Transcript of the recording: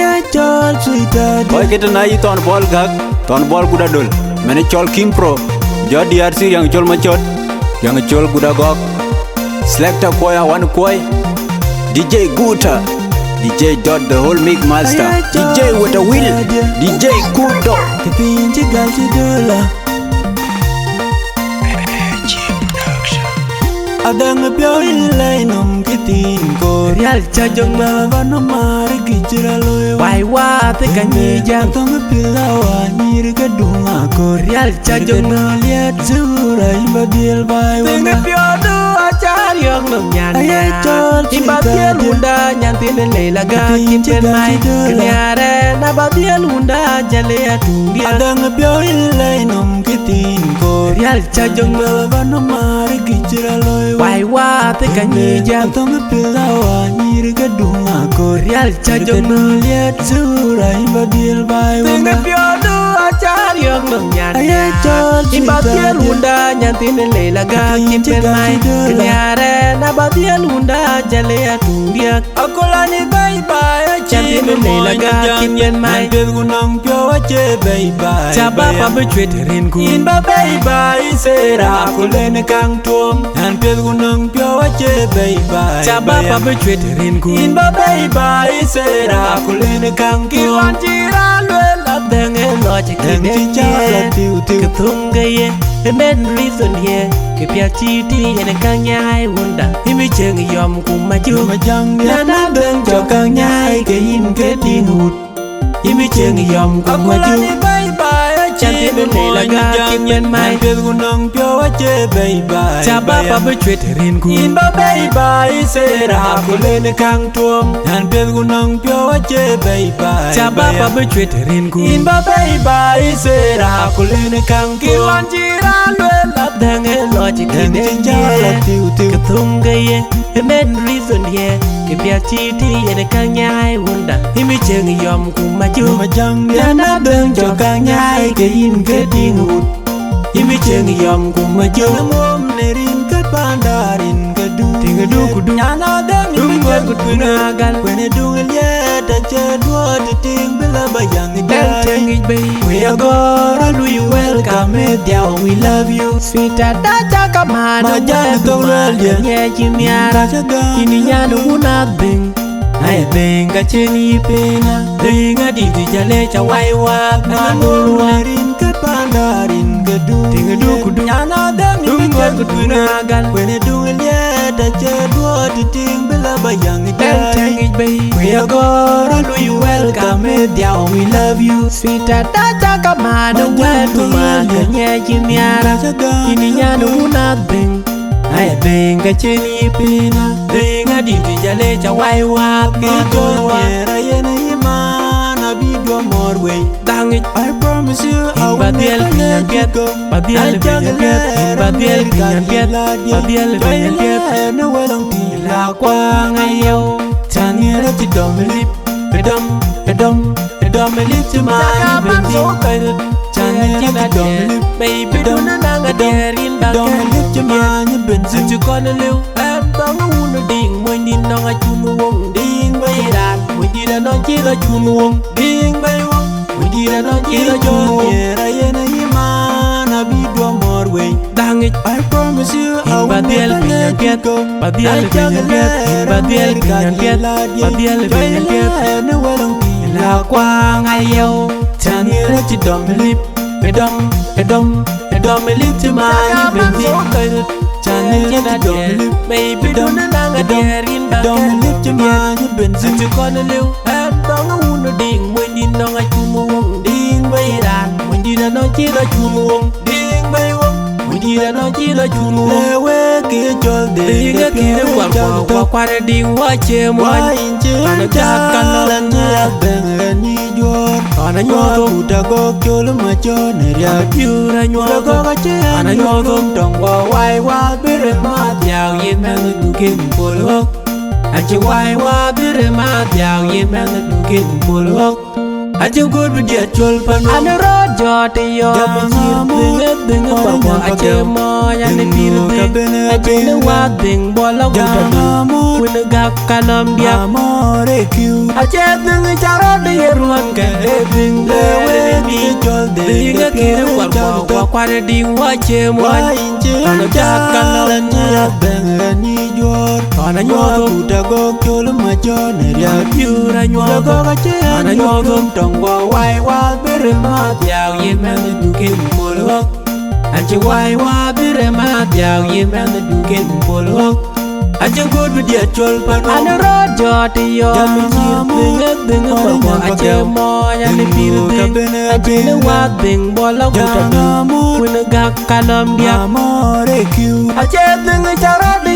Aya chol sweeter Boy kita na yi ton ball gag ton ball kuda dul mene chol King Pro jo DRC yang chol machot yang chol kuda gog selector koya one koi DJ Guta DJ Dot the whole mix master DJ with a wheel DJ Kudo Kepinci galsi dola Adang pyo ilay nom kitin ko Real cha jong Ma vano mari kichira loy Wai wa te kanyi jang Tong pilawa nyir ka dunga ko Real cha jong na liat zura imba biel bai Tinga wana pyo do achar yung nung nyan Ay chol Imba sweeter biel hunda nyan tinen leila ga kim chen mai Kenyare na ba biel hunda jale atung dia Adang pyo ilay nom kitin ko Real cha jong Ma vano mari kichira loy Wai wa te kanyi jang Tong pilawa nyir ka dunga ko Real cha jong na liat zura imba biel bai Tinga wana pyo do achar yung nung nyan Ay chol Imba biel hunda nyan tinen leila ga kim chen mai Kenyare na ba biel hunda jale atung dia Akola ni bye bye Chanti me leila ga kim chen mai Bil gunang pyo ache bye bye Chaba pa be chwet rin ku In ba bye bye sera akule ne kang tuom An bil gunang pyo ache bye bye Chaba pa be chwet rin ku In ba bye bye sera akule ne kang Kiwan tuom jira lwela denge loje Deng chi chala tiu tiu Kathunga ye Men reason ye Kipya chiti yene kanyai wunda Himi cheng yom kumaju Ma jang ya na deng cho kang nyai ke in ke tin hut Himi cheng yom Akola ni kumaju bye bye Chanti me leila ga kim yen mai Bil gunang pyo ache bye bye Chaba pa be chwet rin ku In ba bye bye sera akule ne kang tuom An bil gunang pyo ache bye bye Chaba pa be chwet rin ku In ba bye bye sera akule ne kang Kiwan tuom jira lwela denge loje Deng chi chala tiu tiu Kathunga ye Men reason ye Kipya chiti yene kanyai wunda Himi cheng yom kumaju Ma jang ya na deng cho kang nyai ke in ke tin hut Himi cheng yom kumaju Mom ne rin ka pandarin ka du Tinga du kudu Ya na deng Dung ni gor kutuna gal When du liet ta che duo ti ting bila bayang Dang cheng dai ich bay We are God, we welcome it, yeah, we love you. Sweeta dacha kamano Majani tongrelia. Nye chimiara Kachaga, Ini nyanu una bing ay benga cheni pena, Dinga didi jale cha wai wak manulu manulwa rin ka pandarin ka du. Tinga du kudu Yana dami Dung gor ka kutuna gal When it do liet ta che duo ti ting bila bayang Dang cheng dai. ich bay We are God, we welcome it, yeah, we love you. Sweeta dacha kamano Majani weluma tongrelia. Nye chimiara Kachaga, Ini nyanu una bing ay benga cheni pena. Dinga didi jale cha wai wak Ito manulwa yera yena imana bidwa morway. Dang ich I promise you I will Badiel never pinyan let you piet go. Badiel pinyan piet Badiel pinyan piet Badiel pinyan piet No walang tila La kwa ngayaw Tangira ti domelip Edom Edomelip ti mani bendi Tangira ti domelip Baby do na nanga derin Domelip ti mani bendi Sinchu kono liw Em tonga uno ding Moy nin nonga chunu wong Ding bayiran Moy dira non chira chunu wong Ding bayiwong Moy dira non chira chunu wong Yera yena imana bidwa morway. Dang ich I promise you I will Badiel never pinyan let you piet go. Badiel pinyan piet Badiel pinyan piet Badiel pinyan piet No walang tila La kwa ngayaw Tangira ti domelip Edomelip ti mani bendi Tangira ti domelip Baby do na nanga derin Domelip ti mani bendi Sinchu kono liw Em tonga uno ding Moy nin nonga chunu wong Ding bayiran Moy dira non chira chunu wong Ding bayiwong Moy dira non chira chunu wong Lewe ki jol de Dinga kire kwa kware ding wache Wa mwan inche Kana jalan ya benga ni jor Kana Nyoto nyoto uta go kyolo macho neria Pura Nyora go nyoto gache Ana nyoto Tongwa wai wa bere ma Diao yin mang nukin pulok Achi wai wa bire ma diao yin mang nukin pulok ache god dia chol pano Ane rojo te yo Dinge kwa ache mo Yani piri ding Ache ne wa ding bola guda ding Wine gak kalam dia amore kiu Ache dinge charo de yeruan ke ding lewe di chol Dinge kire kwa kware ding wache mo Ano jakalam ya bengani jor Ana nyodo kuda go chol ma chone ria Yura go nyodo gache Ana nyodo tongwa wai wa bere ma Diao ye men du ken polok Ache wai wa bire ma diao ye men du ken polok ache god dia chol pano Ane rojo te yo Dinge kwa ache mo Yani piri ding Ache ne wa ding bola guda ding Wine gak kalam dia amore kiu Ache dinge charo de